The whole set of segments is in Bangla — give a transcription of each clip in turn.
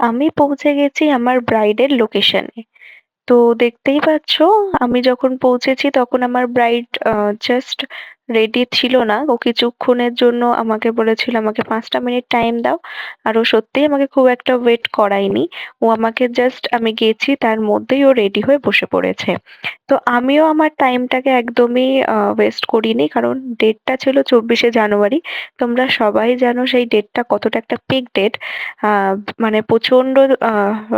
আমি পৌঁছে গেছি আমার ব্রাইডের লোকেশনে। তো দেখতেই পাচ্ছ, আমি যখন পৌঁছেছি তখন আমার ব্রাইড জাস্ট রেডি ছিল না। ও কিছুক্ষণের জন্য আমাকে বলেছিল আমাকে 5টা মিনিট টাইম দাও। আর ও সত্যিই আমাকে খুব একটা ওয়েট করায়নি। ও আমাকে জাস্ট আমি গেছি তার মধ্যেই ও রেডি হয়ে বসে পড়েছে। তো আমিও আমার টাইমটাকে একদমই ওয়েস্ট করিনি, কারণ ডেটটা ছিল 24শে জানুয়ারি। তোমরা সবাই জানো সেই ডেটটা কতটা একটা পিক ডেট। মানে প্রচন্ড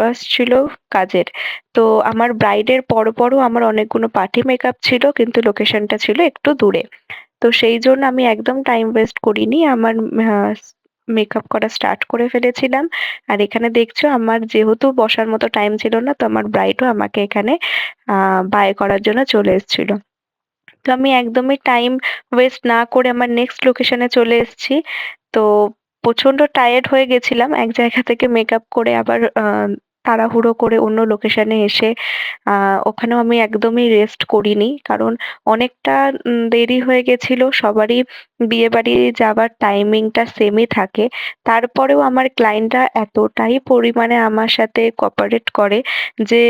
রাশ ছিল কাজের। তো আমার ব্রাইডের পরও আমার অনেকগুলো পার্টি মেকআপ ছিল, কিন্তু লোকেশনটা ছিল একটু দূরে। তো সেই জন্য আমি একদম টাইম ওয়েস্ট করিনি, আমার মেকআপ করা স্টার্ট করে ফেলেছিলাম। আর এখানে দেখছো আমার যেহেতু বসার মতো টাইম ছিল না, তো আমার ব্রাইডও আমাকে এখানে বাই করার জন্য চলে এসেছিল। তো আমি একদমই টাইম ওয়েস্ট না করে আমার নেক্সট লোকেশনে চলে এসেছি। তো প্রচন্ড টায়ার্ড হয়ে গেছিলাম এক জায়গা থেকে মেকআপ করে আবার তাড়াহুড়ো করে অন্য লোকেশনে এসে ওখানেও আমি একদমই রেস্ট করিনি, কারণ অনেকটা দেরি হয়ে গেছিল। সবারই বিয়ে বাড়ি যাওয়ার টাইমিংটা সেমই থাকে। তারপরেও আমার ক্লায়েন্টরা এতটাই পরিমাণে আমার সাথে কোঅপারেট করে যে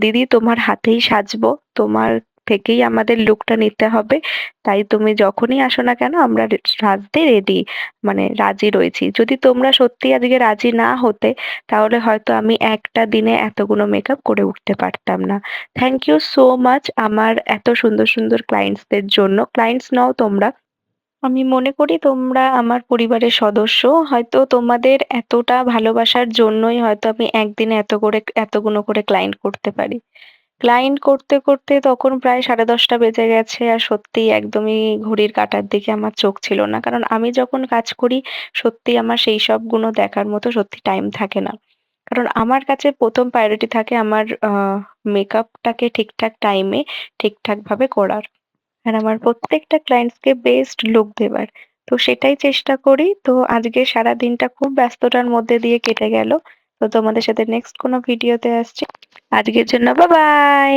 দিদি তোমার হাতেই সাজবো, তোমার থেকেই আমাদের লুকটা নিতে হবে। তাই তুমি যখনই আসো না কেন আমরা সাজতে রেডি, মানে রাজি রয়েছি। যদি তোমরা সত্যি আজকে রাজি না হতে, তাহলে হয়তো আমি একটা দিনে এতগুলো মেকআপ করে উঠতে পারতাম না। থ্যাংক ইউ সো মাচ আমার এত সুন্দর সুন্দর ক্লায়েন্টসদের জন্য। ক্লায়েন্টস নও তোমরা, আমি মনে করি তোমরা আমার পরিবারের সদস্য। হয়তো তোমাদের এতটা ভালোবাসার জন্যই হয়তো আমি একদিনে এতগুলো করে ক্লায়েন্ট করতে পারি। ক্লায়েন্ট করতে করতে তখন প্রায় 10:30টা বেজে গেছে, আর সত্যি একদমই ঘড়ির কাঁটার দিকে আমার চোখ ছিল না, কারণ আমি যখন কাজ করি সত্যি আমার সেই সব গুলো দেখার মতো সত্যি টাইম থাকে না। কারণ আমার কাছে প্রথম প্রায়োরিটি থাকে আমার মেকআপটাকে ঠিকঠাক টাইমে ঠিকঠাক ভাবে করার, আর আমার প্রত্যেকটা ক্লায়েন্টসকে বেস্ট লুক দেবার। তো সেটাই চেষ্টা করি। তো আজকে সারা দিনটা খুব ব্যস্ততার মধ্যে দিয়ে কেটে গেল। তো তোমাদের সাথে নেক্সট কোনো ভিডিওতে আসছি। আজকের জন্য বাই বাই।